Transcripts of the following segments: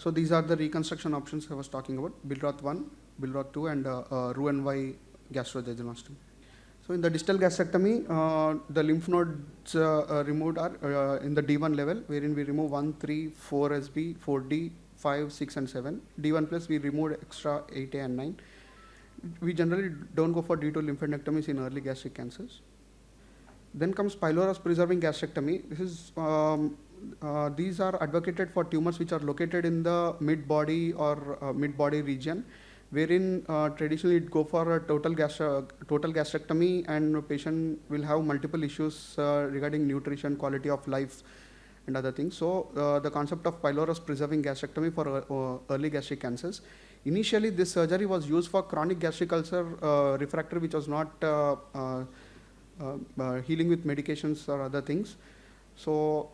So these are the reconstruction options I was talking about: Billroth I, Billroth II, and Roux-en-Y gastrojejunostomy. So in the distal gastrectomy, the lymph nodes removed are in the D1 level, wherein we remove 1, 3, 4 SB, 4D, 5, 6, and 7. D1 plus we removed extra 8A and 9. We generally don't go for D2 lymphadenectomies in early gastric cancers. Then comes pylorus-preserving gastrectomy. These are advocated for tumors which are located in the mid-body or mid-body region, wherein traditionally it go for a total gastrectomy, and a patient will have multiple issues regarding nutrition, quality of life, and other things. So the concept of pylorus-preserving gastrectomy for early gastric cancers. Initially, this surgery was used for chronic gastric ulcer refractory, which was not healing with medications or other things. So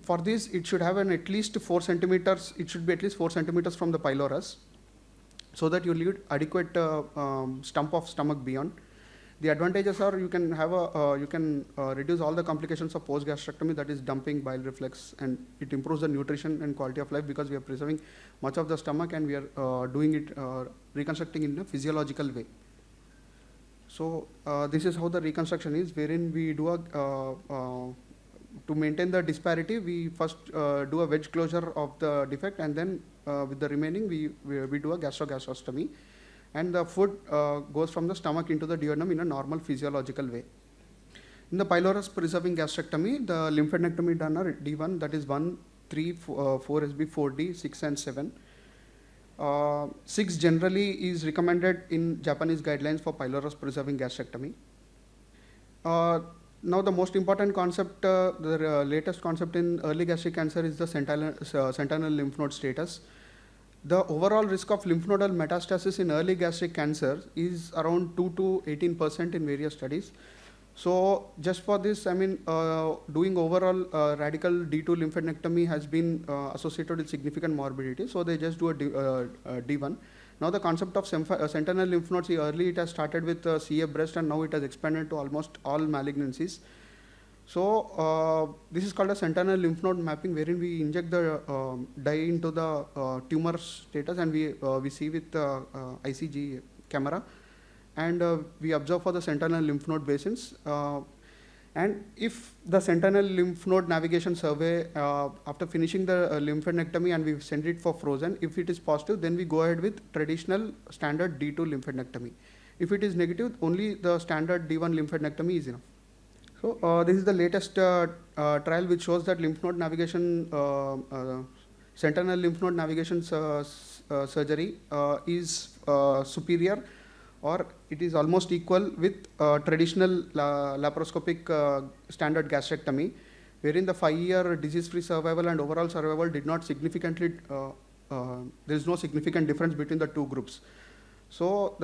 for this, it should have at least 4 centimeters. It should be at least 4 centimeters from the pylorus, so that you leave adequate stump of stomach beyond. The advantages are you can have reduce all the complications of post gastrectomy, that is dumping, bile reflux, and it improves the nutrition and quality of life because we are preserving much of the stomach and we are doing it reconstructing in a physiological way. So this is how the reconstruction is, wherein we do to maintain the disparity, we first do a wedge closure of the defect, and then with the remaining we do a gastrojejunostomy, and the food goes from the stomach into the duodenum in a normal physiological way. In the pylorus-preserving gastrectomy, the lymphadenectomy done are D1, that is 1, 3, 4 SB, 4D, 6, and 7. 6 generally is recommended in Japanese guidelines for pylorus-preserving gastrectomy. Now the most important concept, the latest concept in early gastric cancer is the sentinel lymph node status. The overall risk of lymph nodal metastasis in early gastric cancer is around 2 to 18% in various studies. So just for this, doing overall radical D2 lymphadenectomy has been associated with significant morbidity. So they just do a D1. Now the concept of sentinel lymph nodes, early it has started with CA breast, and now it has expanded to almost all malignancies. So this is called a sentinel lymph node mapping, wherein we inject the dye into the tumor status, and we see with ICG camera, and we observe for the sentinel lymph node basins. And if the sentinel lymph node navigation survey, after finishing the lymphadenectomy and we send it for frozen, if it is positive, then we go ahead with traditional standard D2 lymphadenectomy. If it is negative, only the standard D1 lymphadenectomy is enough. So this is the latest trial which shows that lymph node navigation, sentinel lymph node navigation surgery is superior, or it is almost equal with traditional laparoscopic standard gastrectomy, wherein the 5-year disease-free survival and overall survival did not significantly, there is no significant difference between the two groups. So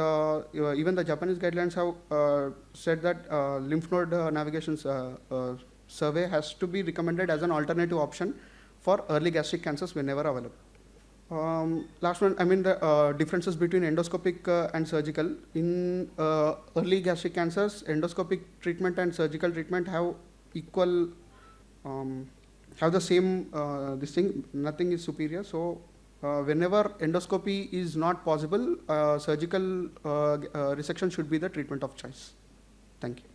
even the Japanese guidelines have said that lymph node navigation survey has to be recommended as an alternative option for early gastric cancers whenever available. Last one, the differences between endoscopic and surgical. In early gastric cancers, endoscopic treatment and surgical treatment have equal, have the same this thing, nothing is superior. So whenever endoscopy is not possible, surgical resection should be the treatment of choice. Thank you.